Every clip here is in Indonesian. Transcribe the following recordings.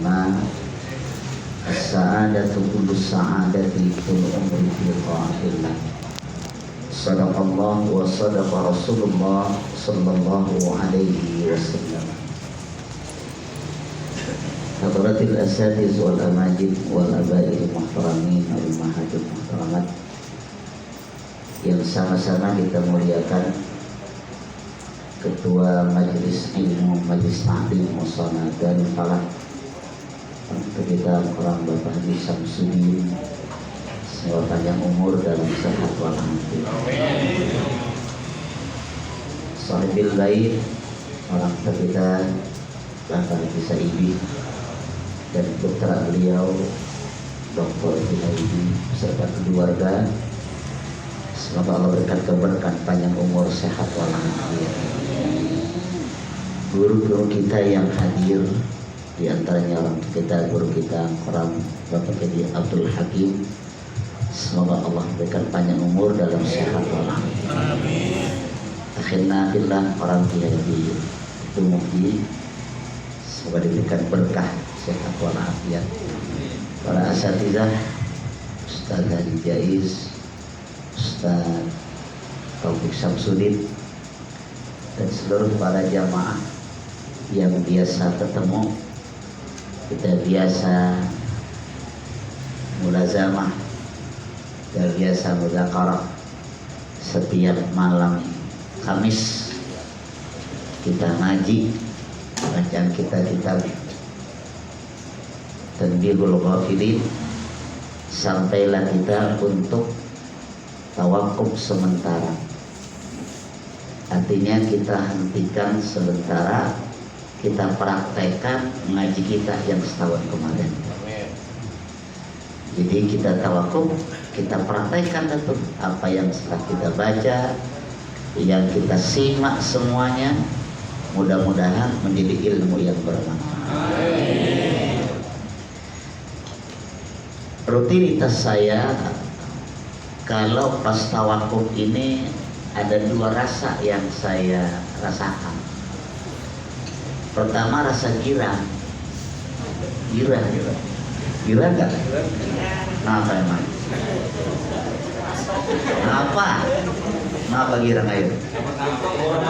karena as-sa'adatu kullu sa'adati kullu umri fi ta'atillah. Sadaqallah wa sadaqa Rasulullah sallallahu alaihi wasallam. Hadratil asatiz wal amajid wal abail muhtaramin wal ummahatil muhtaramat yang sama-sama kita muliakan, Ketua Majelis Ilmu Majelis Ta'lim Musana dan Falah untuk kita orang Bapak Haji Samsudin, semoga panjang umur dalam sehat walafiat. Sahibil Bait orang kita Bapak Haji Saidi dan putra beliau Dr. Junaidi beserta keluarga, semoga Allah berikan keberkahan panjang umur sehat walafiat. Guru-guru kita yang hadir, di antaranya orang kita, guru kita orang Bapak Haji Abdul Hakim, semoga Allah berikan panjang umur dalam sehat walafiat. Akhirnya fillah orang Kiai Haji Tumuki, semoga diberikan berkah sehat walafiat. Para asatizah, Ustaz Haji Jais, Ustaz Taufik Samsudin, dan seluruh para jamaah yang biasa ketemu, kita biasa mulazamah dan biasa mudzakarah setiap malam Kamis. Kita ngaji, bacaan kita kitab Tanbihul Ghafilin, sampailah kita untuk tawakuf sementara. Artinya kita hentikan sementara, kita praktekkan ngaji kita yang setahun kemarin. Jadi kita tawakuf, kita praktekkan betul apa yang setelah kita baca, yang kita simak semuanya, mudah-mudahan menjadi ilmu yang bermanfaat. Rutinitas saya kalau pas tawakuf ini ada dua rasa yang saya rasakan. Pertama rasa girang. Girang enggak? Kenapa emang? Kenapa girang air?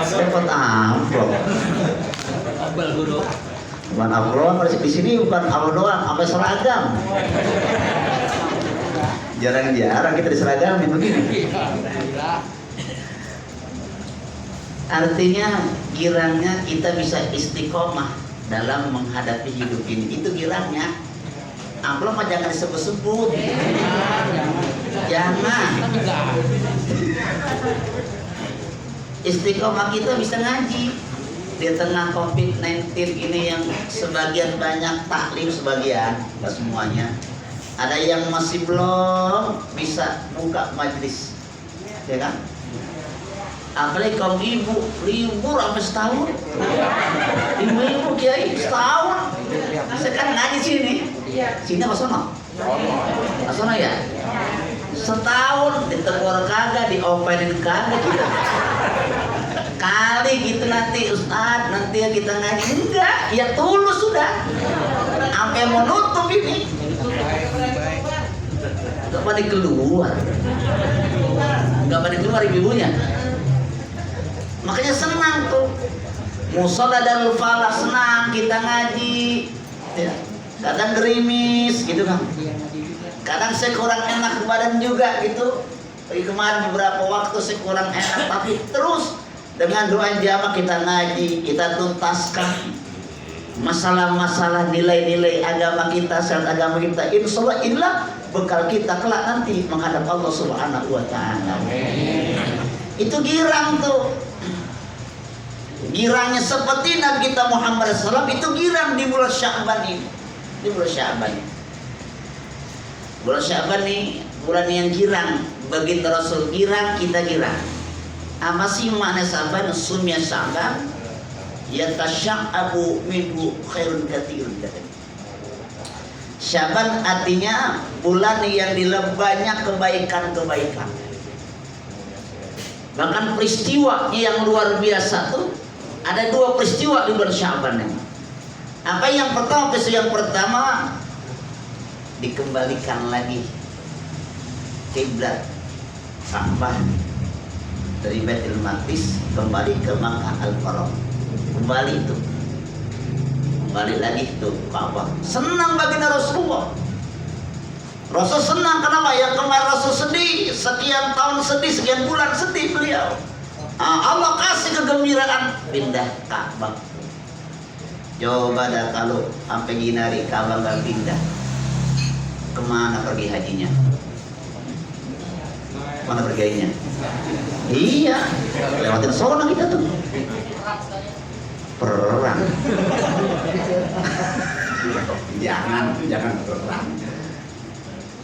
Dapat amplop. Bukan amplop, di sini bukan amplop doang, sampai seragam. Jarang-jarang kita diseragamin begini. Artinya girangnya kita bisa istiqomah dalam menghadapi hidup ini. Itu girangnya. Amplop mah jangan disebut-sebut. Jangan. Istiqomah kita bisa ngaji di tengah COVID-19 ini yang sebagian banyak taklim, sebagian, nggak semuanya. Ada yang masih belum bisa buka majelis, ya kan? Apalagi kaum ibu libur sampai setahun. Ibu kiai setahun. Sekarang ngaji sini. Sini apa sono? Sono ya. Setahun ditegur kagak, diopenin kagak kita. Kali gitu nanti Ustaz, nanti ya kita ngaji enggak? Ya tulus sudah. Sampai mau nutup ini. Gak pada keluar. Gak pada keluar ibu-ibunya. Makanya senang tuh Mushola Darul Falah, senang kita ngaji ya. Kadang gerimis gitu kan, kadang saya kurang enak badan juga gitu. Kemarin beberapa waktu saya kurang enak, tapi terus dengan doa jamaah kita ngaji, kita tuntaskan masalah-masalah nilai-nilai agama kita, syarat agama kita. Insya Allah inilah bekal kita kelak nanti menghadap Allah Subhanahu wa Ta'ala. Itu girang tuh. Girangnya seperti Nabi kita Muhammad SAW itu girang di bulan Sya'ban ini. Di bulan Sya'ban. Bulan Sya'ban ini bulan yang girang. Begitu Rasul girang, kita girang. Apa sih makna Sya'ban? Sumya Sya'ban yatasya'abu minhu khairun katsirun. Sya'ban artinya bulan yang banyak kebaikan-kebaikan. Bahkan peristiwa yang luar biasa tuh ada dua peristiwa di bulan Sya'ban ini. Apa yang pertama? Pesu yang pertama, dikembalikan lagi kiblat Ka'bah dari Baitul Maqdis kembali ke Makkah Al-Mukarram. Kembali itu, kembali lagi itu Ka'bah. Senang baginda Rasulullah. Rasul senang, kenapa? Yang kemarin Rasul sedih, sekian tahun sedih, sekian bulan sedih beliau. Allah kasih kegembiraan, pindah Ka'bah. Coba dah kalau sampai gini hari Ka'bah nggak pindah, kemana pergi hajinya? Mana pergi hajinya? Iya, lewatin sono kita tuh. Perang. jangan perang.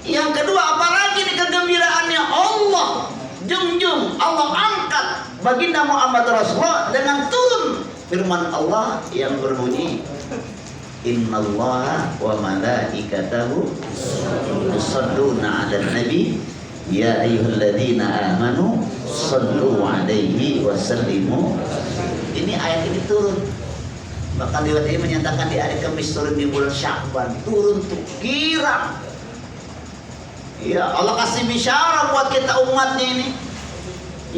Yang kedua, apalagi nih kegembiraannya Allah junjung, Allah angkat baginda Muhammad Rasulullah dengan turun firman Allah yang berbunyi, Innallaha wa malaikatahu yusholluna 'alan nabi ya ayyuhalladzina amanu shallu 'alaihi wa sallimu. Ini ayat ini turun. Maka lewat ini menyatakan di hari Kamis turun di bulan Sya'ban, turun tuh kirang. Ya, Allah kasih bisyara buat kita umatnya ini.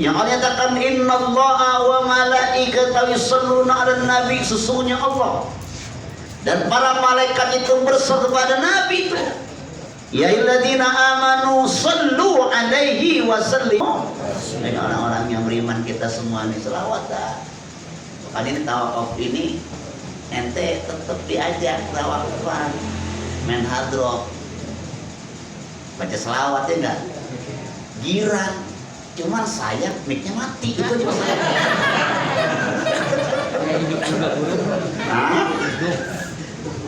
Yang Allah nyatakan innallaha wa malaikatahu yusholluna 'alan nabi, sesungguhnya Allah dan para malaikat itu berseru pada Nabi itu. Ya ayyuhalladzina amanu shallu 'alaihi wa sallimu. Ini orang-orang yang beriman, kita semua ini selawat dah. Kan ini tawaf ini ente tetap diajak tawafan, main hadroh, baca selawat ya enggak? Girang. Cuman saya mic-nya mati, itu aja saya.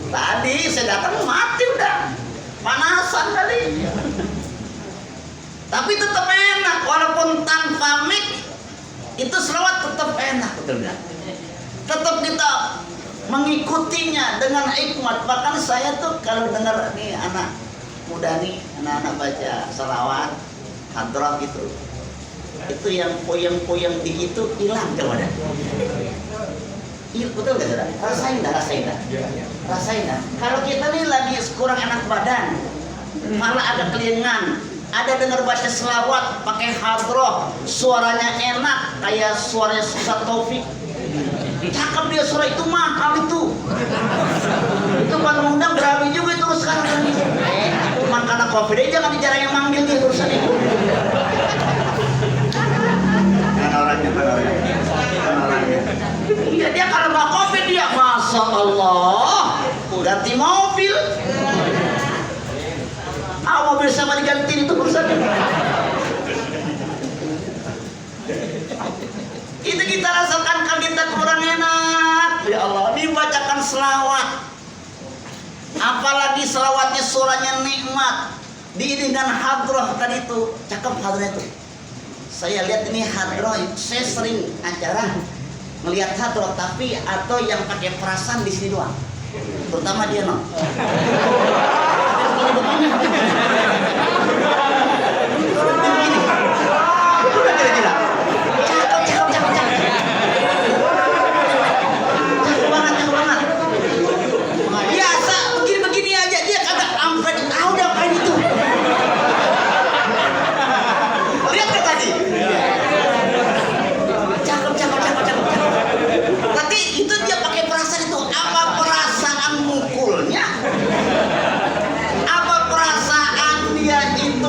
Tadi saya datang mati udah, panasan tadi. Tapi tetap enak, walaupun tanpa mic itu selawat tetap enak, betul nggak? Tetap kita mengikutinya dengan hikmat. Bahkan saya tuh kalau dengar nih anak muda nih, anak-anak baca selawat hadrah gitu, itu yang poyang-poyang di itu hilang coba dah. Iya betul nggak saudara? Rasain dah. Kalau kita nih lagi kurang enak badan, malah ada kelingan, ada dengar baca selawat pakai hadroh, suaranya enak kayak suaranya Ustaz Taufik. Cakep dia suara itu, mahal itu. Itu kan undang berabi juga itu sekarang. Cuman karena covid aja jangan dijarang yang manggil dia urusan itu. Orangnya. Iya dia kalau nggak covid dia, masya Allah, ganti mobil. Mobil sama diganti itu urusannya. Itu kita rasakan kalau kita kurang enak. Ya Allah, dibacakan selawat. Apalagi selawatnya surahnya nikmat. Diiringan hadroh tadi itu, cakep hadrohnya itu. Saya lihat ini hadroh, saya sering acara melihat hadroh, tapi atau yang pakai perasaan di sini doang. Terutama dia no.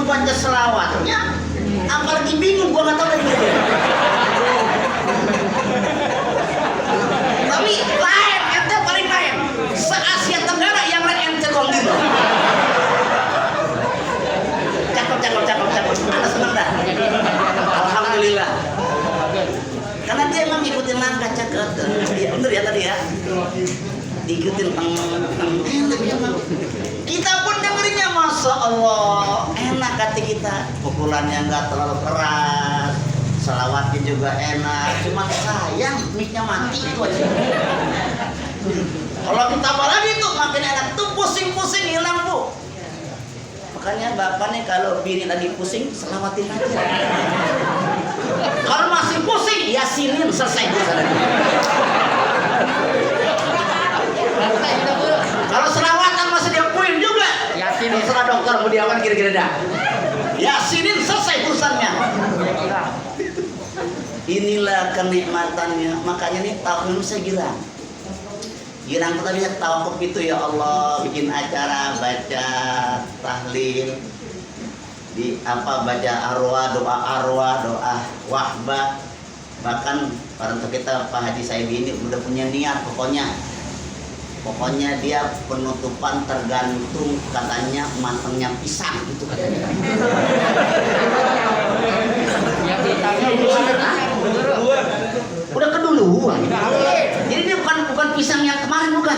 Baca selawatnya, apalagi bingung gua nggak tahu dari mana. Tapi lain, ente paling lain. Se-Asia Tenggara yang lain ente kong gitu. Cakep. Anda senang dah. Alhamdulillah. Karena dia emang ngikutin langkah cakep. Iya bener ya tadi ya. Diikutin kita pun dengerinnya, masya Allah, enak hati kita. Pukulannya nggak terlalu keras, selawatnya juga enak. Cuma sayang mic-nya mati itu aja. Kalau ditambah lagi tuh makin enak tuh, pusing-pusing hilang bu. Makanya bapak nih kalau bini lagi pusing, selawatin aja. Kalau masih pusing, yasinin selesai. Kalau serawatan masih diakuin juga. Yakinin. Terserah dokter mau diawan kira-kira dah. Yakinin selesai urusannya. Inilah kenikmatannya. Makanya nih tahun saya girang. Girang pertama lihat tawakuf itu ya Allah, bikin acara baca tahlil di baca arwah, doa wahbah. Bahkan orang tua kita Pak Haji Saidi ini udah punya niat pokoknya dia penutupan tergantung katanya matangnya pisang itu katanya. Yang ditanya Udah keduluan. Jadi dia bukan pisang yang kemarin bukan.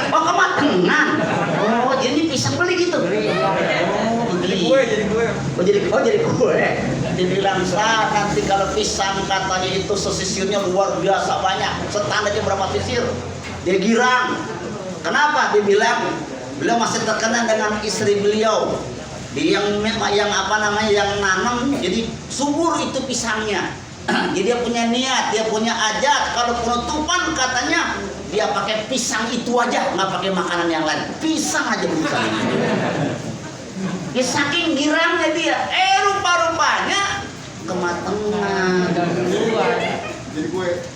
Oh kematangan. Oh jadi ini pisang beli gitu. Jadi kue. Dibilang nanti kalau pisang katanya itu sisirnya luar biasa banyak. Standarnya berapa sisir? Dia girang. Kenapa? Dibilang beliau masih terkenal dengan istri beliau. Dia yang nanam, jadi subur itu pisangnya. Jadi dia punya niat, dia punya ajat. Kalau penutupan katanya dia pakai pisang itu aja, nggak pakai makanan yang lain. Pisang aja bukan. Ya saking girangnya dia. Rupa-rupanya kematangan.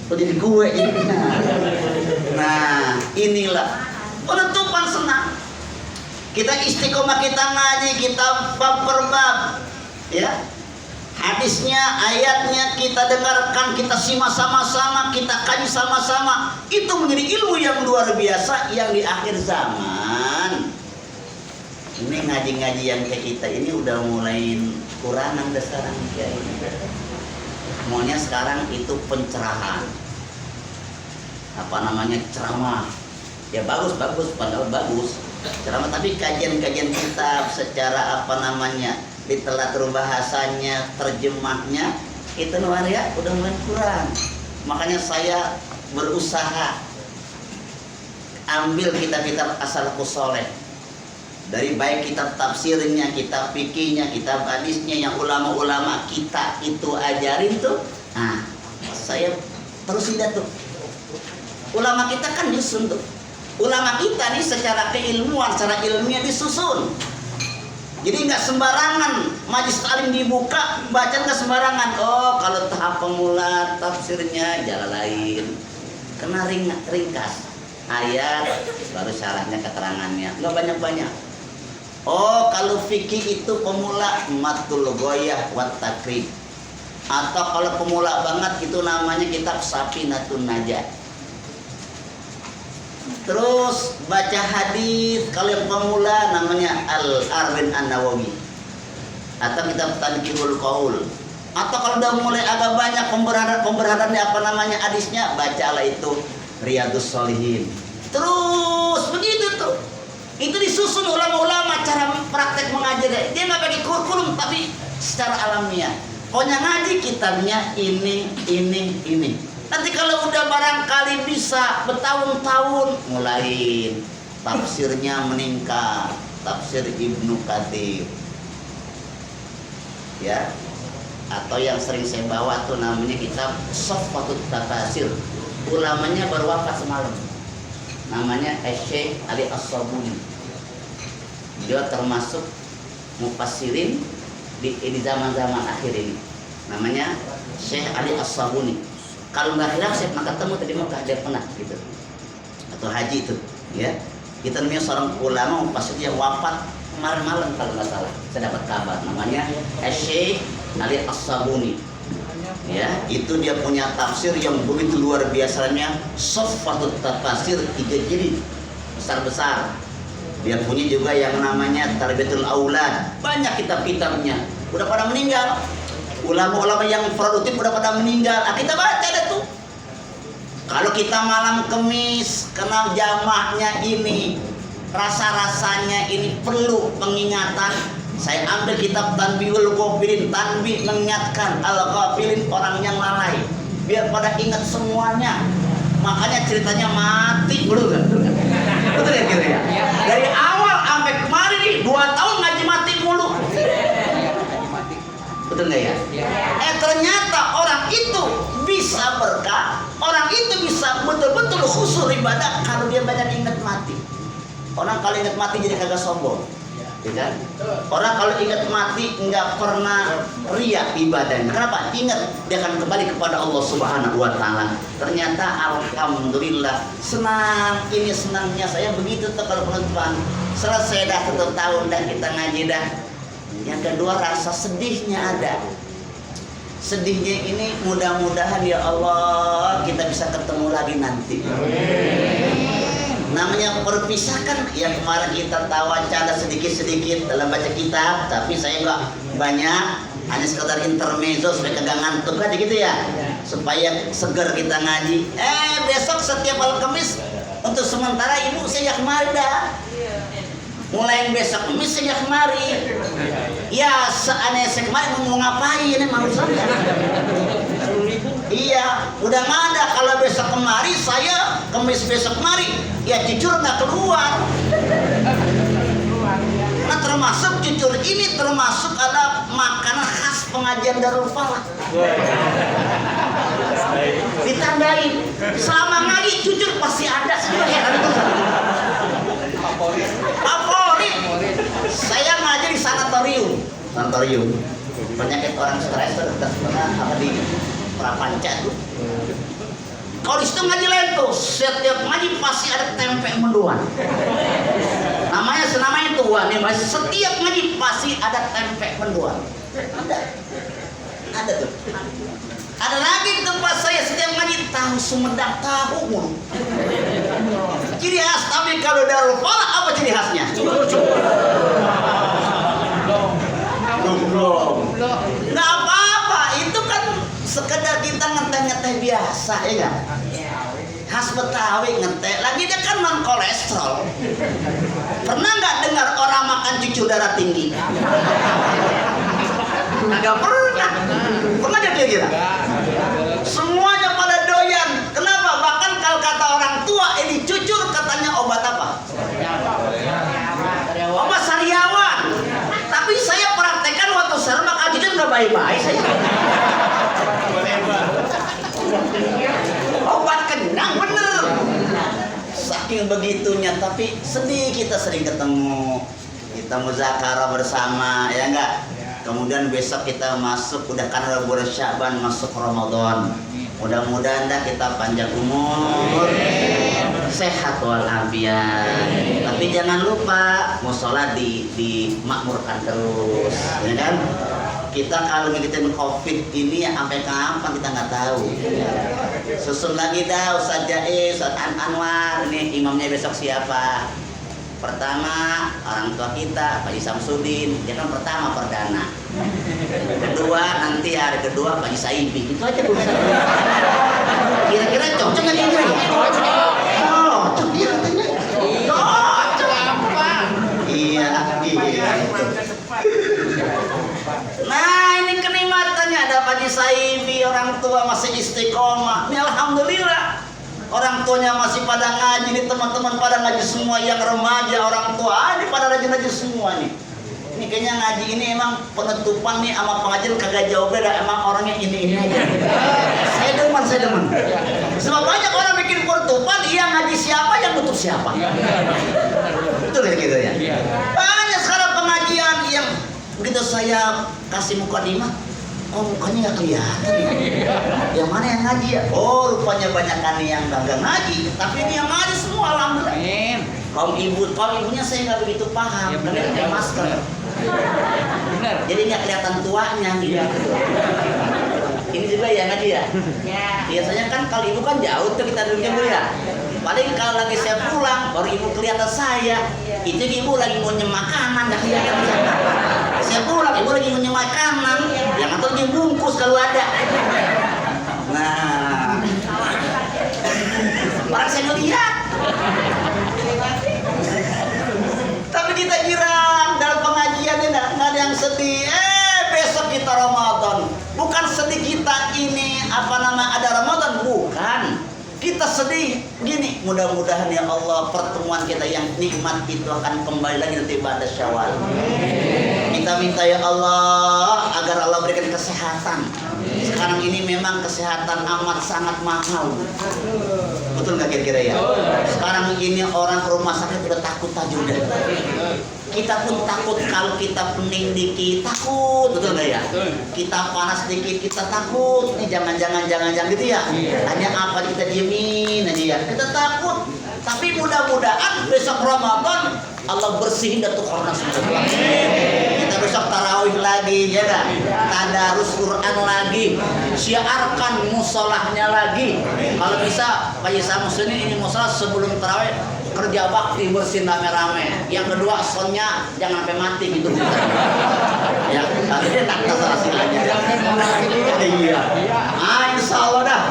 Jadi kue. Nah inilah penutupan senang. Kita istiqomah, kita ngaji, kita bab per bab, ya. Hadisnya, ayatnya kita dengarkan, kita simak sama-sama, kita kaji sama-sama. Itu menjadi ilmu yang luar biasa yang di akhir zaman. Ini ngaji-ngaji yang kayak kita ini udah mulai kurangan sekarang kayak ini. Maunya sekarang itu pencerahan. Ceramah. Ya bagus, padahal bagus. Ceramah, tapi kajian-kajian kitab secara literatur bahasanya, terjemahnya itu udah mulai kurang. Makanya saya berusaha ambil kitab-kitab as-salafus shaleh. Dari baik kitab tafsirnya, kitab fikihnya, kitab hadisnya yang ulama-ulama kita itu ajarin tuh. Nah, saya terus lihat tuh. Ulama kita kan nyusun tuh. Ulama kita nih secara keilmuan, secara ilmiah disusun. Jadi nggak sembarangan majlis taklim dibuka, baca nggak sembarangan. Oh kalau tahap pemula tafsirnya jalan lain, kena ringkas ayat, baru syarahnya keterangannya, nggak banyak-banyak. Oh kalau fikih itu pemula matul ghoyah wat takrib, atau kalau pemula banget itu namanya kitab Safinatun Najah. Terus baca hadis kalau yang pemula namanya Al-Arba'in An-Nawawi atau kitab Tadhkirul Qaul. Atau kalau udah mulai agak banyak pemberhadaannya hadisnya, bacalah itu Riyadhus Shalihin. Terus begitu tuh. Itu disusun ulama-ulama cara praktek mengajar. Dia nggak pakai kurikulum tapi secara alamiah. Pokoknya ngaji kitabnya ini. Nanti kalau udah barangkali bisa bertahun-tahun mulai tafsirnya meningkat, tafsir Ibnu Katsir, ya, atau yang sering saya bawa tuh namanya kitab Shaffatut Tafasir. Ulamanya baru wafat semalam, namanya Syekh Ali As-Sabuni. Dia termasuk mufassirin di zaman-zaman akhir ini. Namanya Syekh Ali As-Sabuni. Kalau nggak hilaf saya pernah ketemu tadi Mekah, dia pernah gitu, atau haji itu, ya. Kita namanya seorang ulama mufassir yang wafat kemarin malam kalau nggak salah. Saya dapat kabar, namanya Syekh Ali As-Sabuni. Ya, itu dia punya tafsir yang begitu luar biasanya, Shaffatut Tafasir 3 jilid besar-besar. Dia punya juga yang namanya Tarbiyatul Aulad, banyak kitab-kitabnya. Udah pada meninggal. Ulama-ulama yang produktif udah pada meninggal. Kita baca deh tuh. Kalau kita malam Kemis kenal jamaahnya ini, rasa-rasanya ini perlu pengingatan. Saya ambil kitab Tanbihul Ghafilin, tanbih mengingatkan al-ghafilin, orang yang lalai, biar pada ingat semuanya. Makanya ceritanya mati betul ya kira ya. Dari awal sampai kemarin nih 2 tahun ngaji mati mulu. Betul nggak ya? Ternyata orang itu bisa berkah, orang itu bisa betul-betul usul ibadah kalau dia banyak ingat mati. Orang kalau ingat mati jadi kagak sombong. Ya kan? Orang kalau ingat mati nggak pernah ria ibadahnya. Kenapa? Ingat dia akan kembali kepada Allah Subhanahu wa taala. Ternyata alhamdulillah senang, ini senangnya saya begitu tuh kalau penutupan. Selesai dah 1 tahun dan kita ngaji dah. Yang kedua rasa sedihnya ada. Sedihnya ini mudah-mudahan ya Allah kita bisa ketemu lagi nanti. Namanya perpisahkan yang kemarin kita tawa canda sedikit-sedikit dalam baca kitab, tapi saya nggak banyak, hanya sekedar intermezzo supaya kagak ngantuk aja gitu ya, supaya segar kita ngaji. Besok setiap malam Kamis untuk sementara ibu saya kemari dah. Mulai yang besok Kamis saya kemari. Ya seaneh saya kemari mau ngapain ini mau saya. Iya, udah nggak ada. Kalau besok kemari saya Kamis besok kemari, ya jujur nggak keluar. Nah termasuk jujur ini termasuk ada makanan khas pengajian Darul Falah. Ditandain selama ngaji jujur pasti ada. Favorit. Saya ngaji di sanatorium. Penyakit orang stres apa di Prapanca tuh. Kalau di situ ngaji lain tuh, setiap ngaji pasti ada tempe mendoan. Namanya tuan, setiap ngaji pasti ada tempe mendoan. Ada tuh. Ada lagi di tempat saya setiap ngaji tahu Sumedang tahu mulu. Ciri khas, tapi kalau Darul Falah apa ciri khasnya? Nggak apa-apa, itu kan sekedar kita ngeteh-ngeteh biasa, ya nggak? Khas Betawi ngeteh, lagi dia kan non kolesterol. Pernah nggak dengar orang makan cucu darah tinggi? Nggak pernah. Pernah dia kira-kira? Semuanya pada doyan. Kenapa? Bahkan kalau kata orang tua ini cucur katanya obat apa? Obat sariawan. Tapi saya praktekkan waktu saya makan cucur nggak baik-baik saya. Obat kenyang bener. Saking begitunya, tapi sedih kita sering ketemu. Kita muzakarah bersama, ya enggak? Kemudian besok kita masuk, udah kan bulan Syaban masuk Ramadan. Mudah-mudahan dah kita panjang umur, sehat walafiat. Tapi jangan lupa musola dimakmurkan terus, ya kan? Kita kalau ngikutin COVID ini ya sampai kapan kita nggak tahu. Susun lagi dah Ustaz Jais, Ustaz Anwar, ini imamnya besok siapa? Pertama orang tua kita Pak Samsudin, dia kan pertama perdana. Kedua nanti hari kedua Pak Saibi. Itu aja Bu. Kira-kira cocok nggak ini? Cocok dia katanya. Cocok apa? Iya. Nah ini kenikmatannya ada Pak Saibi, orang tua masih istiqomah. Ini alhamdulillah. Orang tuanya masih pada ngaji nih, teman-teman pada ngaji semua, yang remaja, orang tua, ini pada rajin-rajin semua nih. Ini kayaknya ngaji ini emang penutupan nih sama pengajian kagak jauh beda, emang orangnya ini aja. Saya demen. Sebab banyak orang bikin penutupan, iya ngaji siapa yang tutup siapa. Betul ya gitu ya. Banyak sekarang pengajian yang begitu saya kasih mukadimah, oh mukanya nggak kelihatan ya. Yang mana yang ngaji ya? Oh rupanya banyak kan yang nggak ngaji, tapi ini yang ngaji semua alhamdulillah. Kaum ibunya saya nggak begitu paham, karena pakai masker. Benar. Jadi nggak kelihatan tuanya gitu. Ini juga ya ngaji ya. Biasanya kan kalau ibu kan jauh tuh kita duduknya Bu ya. Paling kalau lagi saya pulang baru ibu kelihatan saya. Itu ibu lagi mau nyemakanan nggak kelihatan saya. Saya pulang ibu lagi mau nyemakanan. Yang atau dibungkus kalau ada. Nah, orang saya ngeliat. Tapi kita girang dalam pengajian ini nggak ada yang sedih. Besok kita Ramadan. Bukan sedih kita ini ada Ramadan, bukan. Kita sedih gini. Mudah-mudahan ya Allah pertemuan kita yang nikmat itu akan kembali lagi nanti pada Syawal. Kita minta ya Allah agar Allah berikan kesehatan. Sekarang ini memang kesehatan amat sangat mahal. Betul nggak kira-kira ya? Sekarang ini orang ke rumah sakit udah takut aja udah. Kita pun takut kalau kita pening dikit takut, betul nggak ya? Kita panas dikit kita takut. Nih jangan gitu ya. Hanya apa kita diemin aja ya. Kita takut. Tapi mudah-mudahan besok Ramadan Allah bersihin datu kornas semua. Kita besok tarawih lagi, ya kan? Tadarus Quran lagi, syiarkan musolahnya lagi. Kalau bisa, Pak Yesa Muslimin ini musolah sebelum tarawih kerja bakti bersihin rame-rame. Yang kedua, sonnya jangan sampai mati gitu. Ya, tapi dia tak terserah silanya. Iya. Insya Allah dah.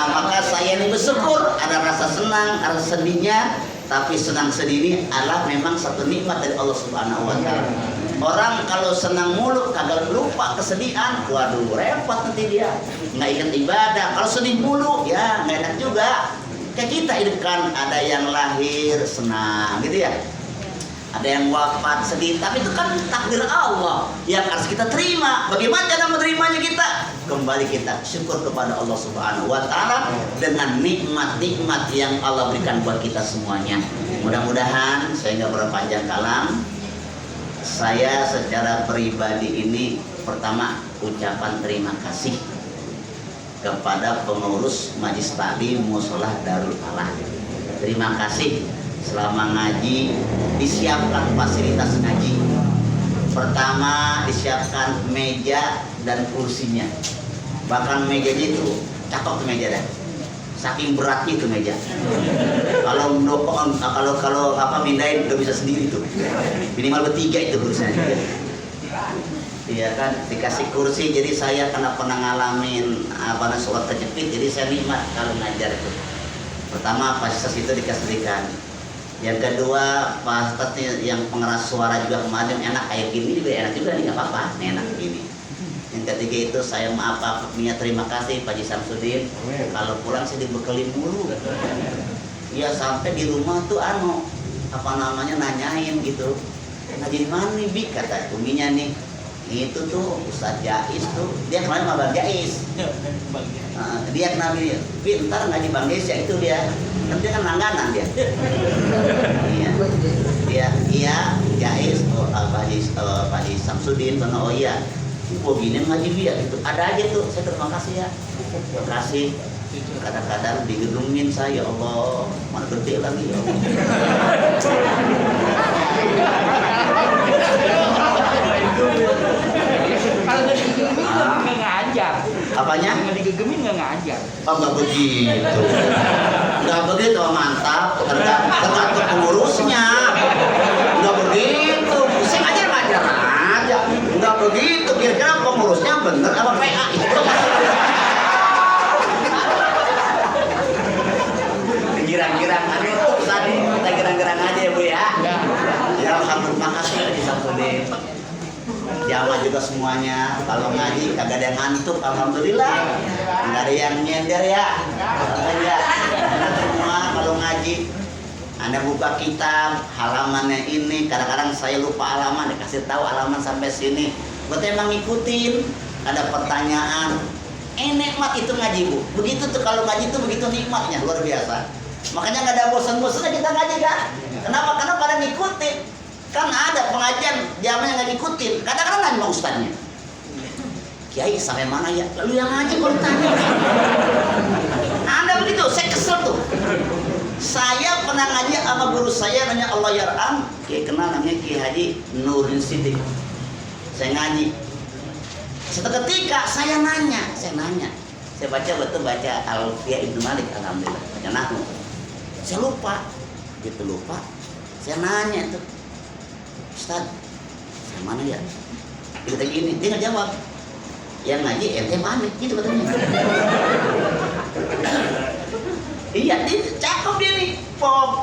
Maka saya ini bersyukur, ada rasa senang, ada sedihnya. Tapi senang sedih ini adalah memang satu nikmat dari Allah Subhanahu wa Ta'ala. Orang kalau senang mulu kagak lupa kesedihan, waduh repot nanti dia. Nggak ingat ibadah. Kalau sedih mulu ya nggak enak juga. Kayak kita hidupkan ada yang lahir senang gitu ya. Ada yang wafat sedih, tapi itu kan takdir Allah yang harus kita terima. Bagaimana cara menerimanya kita? Kembali kita syukur kepada Allah Subhanahu wa Ta'ala dengan nikmat-nikmat yang Allah berikan buat kita semuanya. Mudah-mudahan saya nggak berpanjang kalam. Saya secara pribadi ini pertama ucapan terima kasih kepada pengurus Majlis Taklim Musholah Darul Falah. Terima kasih selama ngaji disiapkan fasilitas ngaji. Pertama disiapkan meja dan kursinya. Bahkan mejanya itu cakep tuh meja dah. Saking beratnya itu meja. Kalau mindahin udah bisa sendiri tuh. Minimal bertiga itu kursinya. Iya kan, dikasih kursi. Jadi saya karena pernah ngalamin sholat terjepit, jadi saya nikmat kalau ngajar itu. Pertama fasilitas itu dikasihkan. Yang kedua fasilitas yang pengeras suara juga kemarin enak, kayak gini juga enak juga nih, nggak apa-apa, enak gini. Yang ketiga itu saya terima kasih Pak Haji Samsudin. Kalau pulang saya dibekali mulu. Iya sampai di rumah tuh nanyain gitu. Ngaji di mana nih Bi? Kata kuminya nih. Itu tuh Ustadz Jais tuh, dia kemarin sama Bang Jais. Dia kenapa dia? Bi ntar ngaji Bang Jais ya itu dia. Kan dia kan langganan dia. Iya Jais, Pak Haji Samsudin, oh iya. Gini ngaji dia itu ada aja tuh. Saya terima kasih ya. Terima kasih. Kadang-kadang digedungin saya, ya Allah, mana gede lagi ya Allah. Kalau nggak digegemin nggak ngajar. Apanya? Nggak digegemin nggak ngajar. Oh nggak begitu. Nggak begitu, mantap. Tergantung pengurusnya. Nggak begitu. Saya ngajar aja. Nggak begitu. Kira-kira pengurusnya bener apa PA? Girang-girang aduh tadi kita girang-girang aja ya Bu ya. Ya alhamdulillah, makasih di Samsudin. Jamaah juga semuanya, kalau ngaji kagak ada yang ngantuk, alhamdulillah. Nggak ada yang nyender ya. Makanya semua kalau ngaji Anda buka kitab halamannya ini, kadang-kadang saya lupa halaman, dikasih tahu halaman sampai sini. Buat emang ngikutin, ada pertanyaan. Nikmat itu ngaji Bu. Begitu tuh kalau ngaji tuh begitu nikmatnya, luar biasa. Makanya nggak ada bosan-bosannya kita ngaji kan? Kenapa? Karena pada ngikutin. Kan ada pengajian zamannya nggak ngikutin. Kadang-kadang nanya sama ustadznya. Kiai sampai mana ya? Lalu yang ngaji kalau ditanya. Anda begitu, saya kesel tuh. Saya pernah ngaji sama guru saya, nanya Allah yarham. Kiai kenal namanya Kiai Haji Nurin Sidik. Saya ngaji. Seketika saya nanya. Saya baca Alfiyah Ibnu Malik, alhamdulillah, baca nahwu. Saya lupa. Saya nanya tuh, Ustaz, saya mana ya? Dia kata gini, dia nggak jawab. Yang ngaji ente mana? Gitu katanya. Iya, dia cakep dia nih.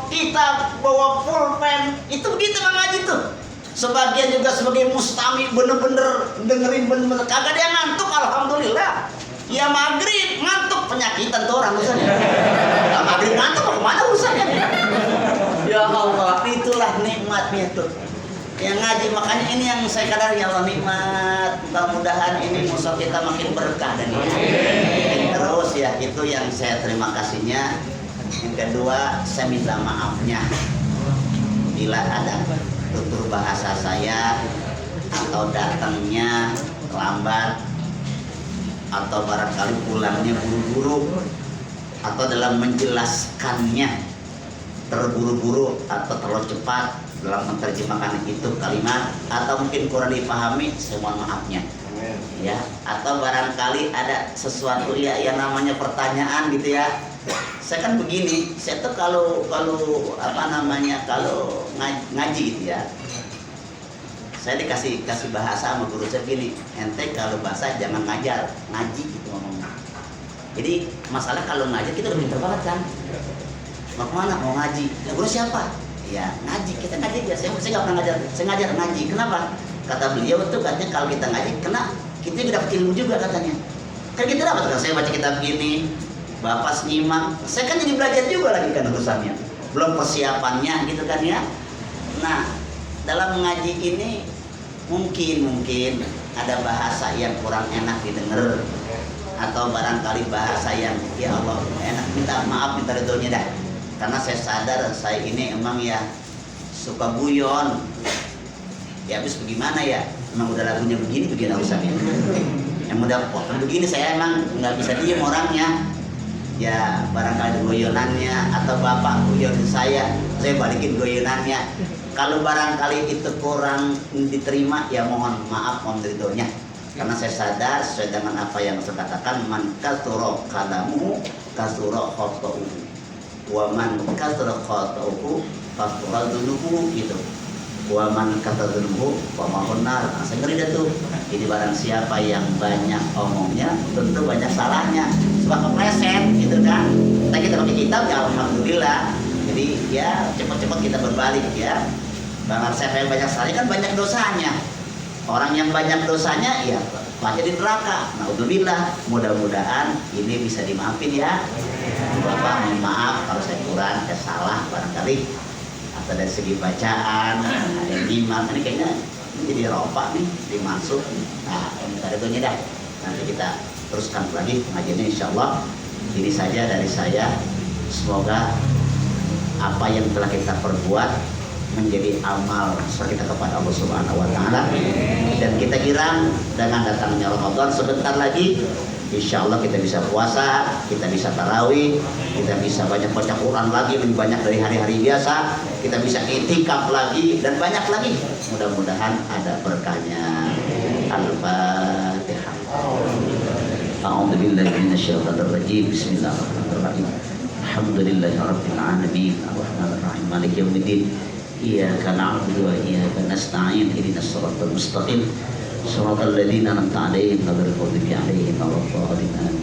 Kita bawa pulpen, itu begitu Bang Ngaji tuh. Sebagian juga sebagai mustami, bener-bener dengerin bener-bener. Kagak dia ngantuk, alhamdulillah. Ya maghrib ngantuk, penyakitan tuh orang urusannya. Ya, maghrib ngantuk, kemana urusannya? Ya Allah, itulah nikmatnya tuh. yang ngaji. Makanya ini yang saya kadang ya Allah nikmat. Mudah-mudahan ini musuh kita makin berkah dan terus ya, itu yang saya terima kasihnya. Yang kedua, saya minta maafnya bila ada tutur bahasa saya atau datangnya lambat atau barangkali pulangnya buru-buru atau dalam menjelaskannya terburu-buru atau terlalu cepat dalam menerjemahkan itu kalimat, atau mungkin kurang dipahami, saya mohon maafnya. Ya, atau barangkali ada sesuatu ya yang namanya pertanyaan gitu ya. Saya kan begini, saya tuh kalau apa namanya, kalau ngaji gitu ya, saya dikasih bahasa sama guru saya gini, ente kalau bahasa jangan ngajar, ngaji gitu ngomongnya. Jadi masalah kalau ngajar kita udah pintar banget kan, mau kemana, mau ngaji, nah, guru siapa? Ya ngaji, kita ngaji aja. Saya nggak pernah ngajar, saya ngajar ngaji. Kenapa? Kata beliau itu katanya kalau kita ngaji, kena kita juga dapat ilmu juga katanya. Kan kita dapat kan, saya baca kitab gini, bapak senyimak, saya kan jadi belajar juga lagi kan urusannya. Belum persiapannya gitu kan ya. Nah dalam mengaji ini mungkin ada bahasa yang kurang enak didengar, atau barangkali bahasa yang ya Allah enak, minta maaf, minta ridhonya dah. Karena saya sadar saya ini emang ya suka guyon. Ya habis bagaimana ya, emang udah lagunya begini urusannya. Yang udah potong begini saya emang nggak bisa diem orangnya. Ya barangkali guyonannya atau bapak guyon saya balikin guyonannya. Kalau barangkali itu kurang diterima ya mohon maaf, mohon ridhonya. Karena saya sadar sesuai dengan apa yang saya katakan, man kasura kalamu kasura khata'uhu wa man kasura khata'uhu kasura dunuhu gitu. Wa man kasura dunuhu wa mahunar. Saya ngeri dah tuh. Jadi barang siapa yang banyak omongnya tentu banyak salahnya. Sebab kepleset gitu kan. Kita pakai kitab ya alhamdulillah. Jadi ya cepat-cepat kita berbalik ya. Barang siapa yang banyak salahnya kan banyak dosanya. Orang yang banyak dosanya ya pasti di neraka. Naudzubillah. Mudah-mudahan ini bisa dimaafin ya. Bapak mohon maaf kalau saya kurang, saya salah barangkali, atau dari segi bacaan ada yang nyimak. Ini kayaknya ini jadi ropak nih dimasuk. Nah minta ridhonya dah. Nanti kita teruskan lagi pengajiannya insyaallah. Ini saja dari saya. Semoga apa yang telah kita perbuat menjadi amal kita kepada Allah Subhanahu wa taala, dan kita girang dengan datangnya Ramadan sebentar lagi. Insya Allah kita bisa puasa, kita bisa tarawih, kita bisa banyak baca Quran lagi, lebih banyak dari hari-hari biasa, kita bisa itikaf lagi dan banyak lagi. Mudah-mudahan ada berkahnya. Al-Fatihah. A'udzubillahi minasyaitonir rajim. Bismillahirrahmanirrahim. Alhamdulillahirabbil alamin. Arrahmanir rahim. Maliki yaumiddin. Iyyaka na'budu wa iyyaka nasta'in. Ihdinas siratal mustaqim. Shiratal ladzina an'amta 'alaihim ghairil maghdubi 'alaihim waladdallin.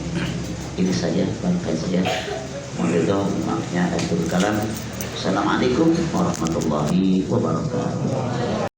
Ini saja, bangkai saja. Mohon maafnya akhirul kalam. Assalamualaikum warahmatullahi wabarakatuh.